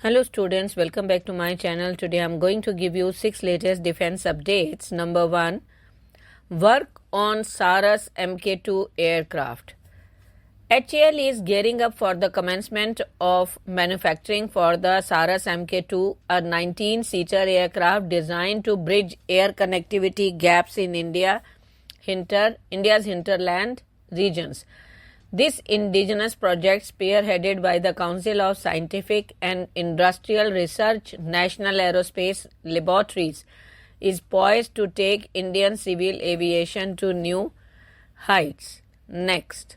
Hello students, welcome back to my channel. Today I am going to give you 6 latest defense updates. Number 1, work on Saras Mk2 aircraft. HAL is gearing up for the commencement of manufacturing for the Saras Mk2, a 19-seater aircraft designed to bridge air connectivity gaps in India's hinterland regions. This indigenous project, spearheaded by the Council of Scientific and Industrial Research National Aerospace Laboratories, is poised to take Indian civil aviation to new heights. Next,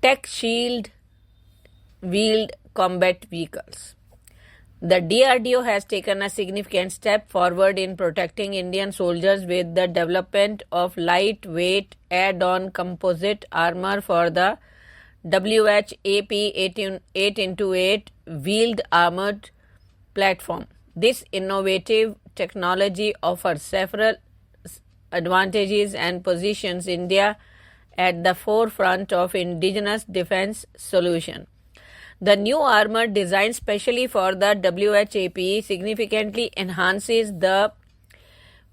Tech Shield wheeled combat vehicles. The DRDO has taken a significant step forward in protecting Indian soldiers with the development of lightweight add-on composite armor for the WHAP 8x8 wheeled armored platform. This innovative technology offers several advantages and positions India at the forefront of indigenous defense solution. The new armor, designed specially for the WHAP, significantly enhances the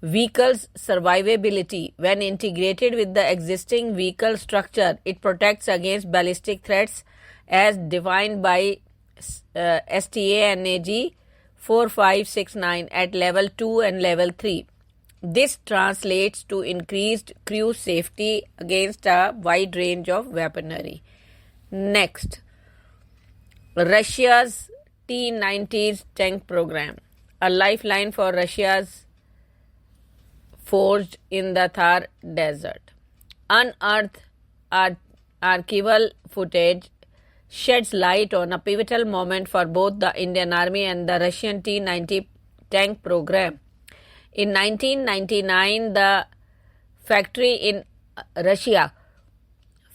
vehicle's survivability. When integrated with the existing vehicle structure, it protects against ballistic threats as defined by STANAG 4569 at level 2 and level 3. This translates to increased crew safety against a wide range of weaponry. Next, Russia's T-90s tank program, a lifeline for Russia's forged in the Thar Desert. Unearthed archival footage sheds light on a pivotal moment for both the Indian Army and the Russian T-90 tank program. In 1999, the factory in Russia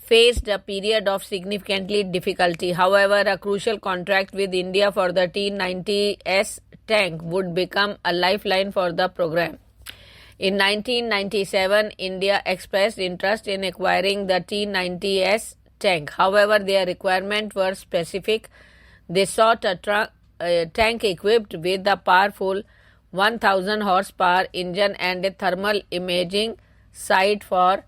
faced a period of significantly difficulty. However, a crucial contract with India for the T-90S tank would become a lifeline for the program. In 1997, India expressed interest in acquiring the T-90S tank. However, their requirements were specific. They sought a tank equipped with a powerful 1000 horsepower engine and a thermal imaging sight for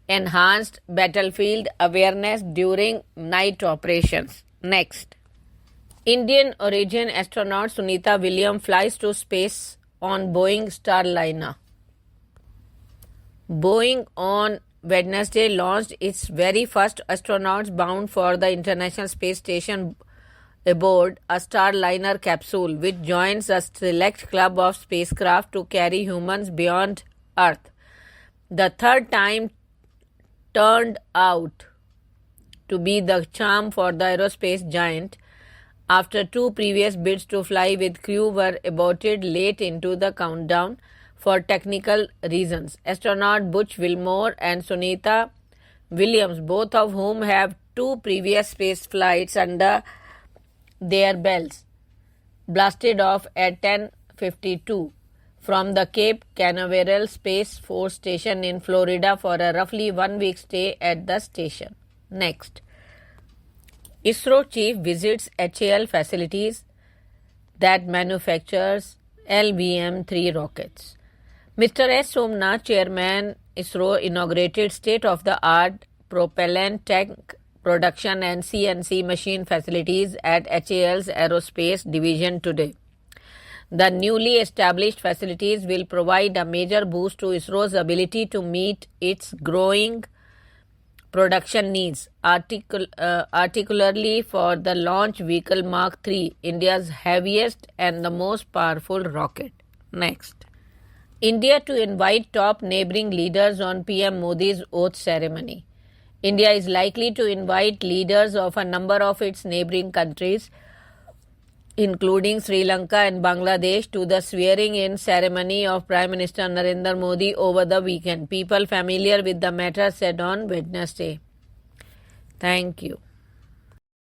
enhanced battlefield awareness during night operations. Next, Indian origin astronaut Sunita Williams flies to space on Boeing Starliner. Boeing on Wednesday launched its very first astronauts bound for the International Space Station aboard a Starliner capsule, which joins a select club of spacecraft to carry humans beyond Earth. The third time turned out to be the charm for the aerospace giant, after two previous bids to fly with crew were aborted late into the countdown for technical reasons. Astronaut Butch Wilmore and Sunita Williams, both of whom have two previous space flights under their belts, blasted off at 10:52 from the Cape Canaveral Space Force Station in Florida for a roughly 1-week stay at the station. Next, ISRO chief visits HAL facilities that manufactures LVM-3 rockets. Mr. S. Somnath, chairman ISRO, inaugurated state-of-the-art propellant tank production and CNC machine facilities at HAL's Aerospace Division today. The newly established facilities will provide a major boost to ISRO's ability to meet its growing production needs, particularly for the launch vehicle Mark III, India's heaviest and the most powerful rocket. Next, India to invite top neighboring leaders on PM Modi's oath ceremony. India is likely to invite leaders of a number of its neighboring countries, including Sri Lanka and Bangladesh, to the swearing-in ceremony of Prime Minister Narendra Modi over the weekend. People familiar with the matter said on Wednesday. Thank you.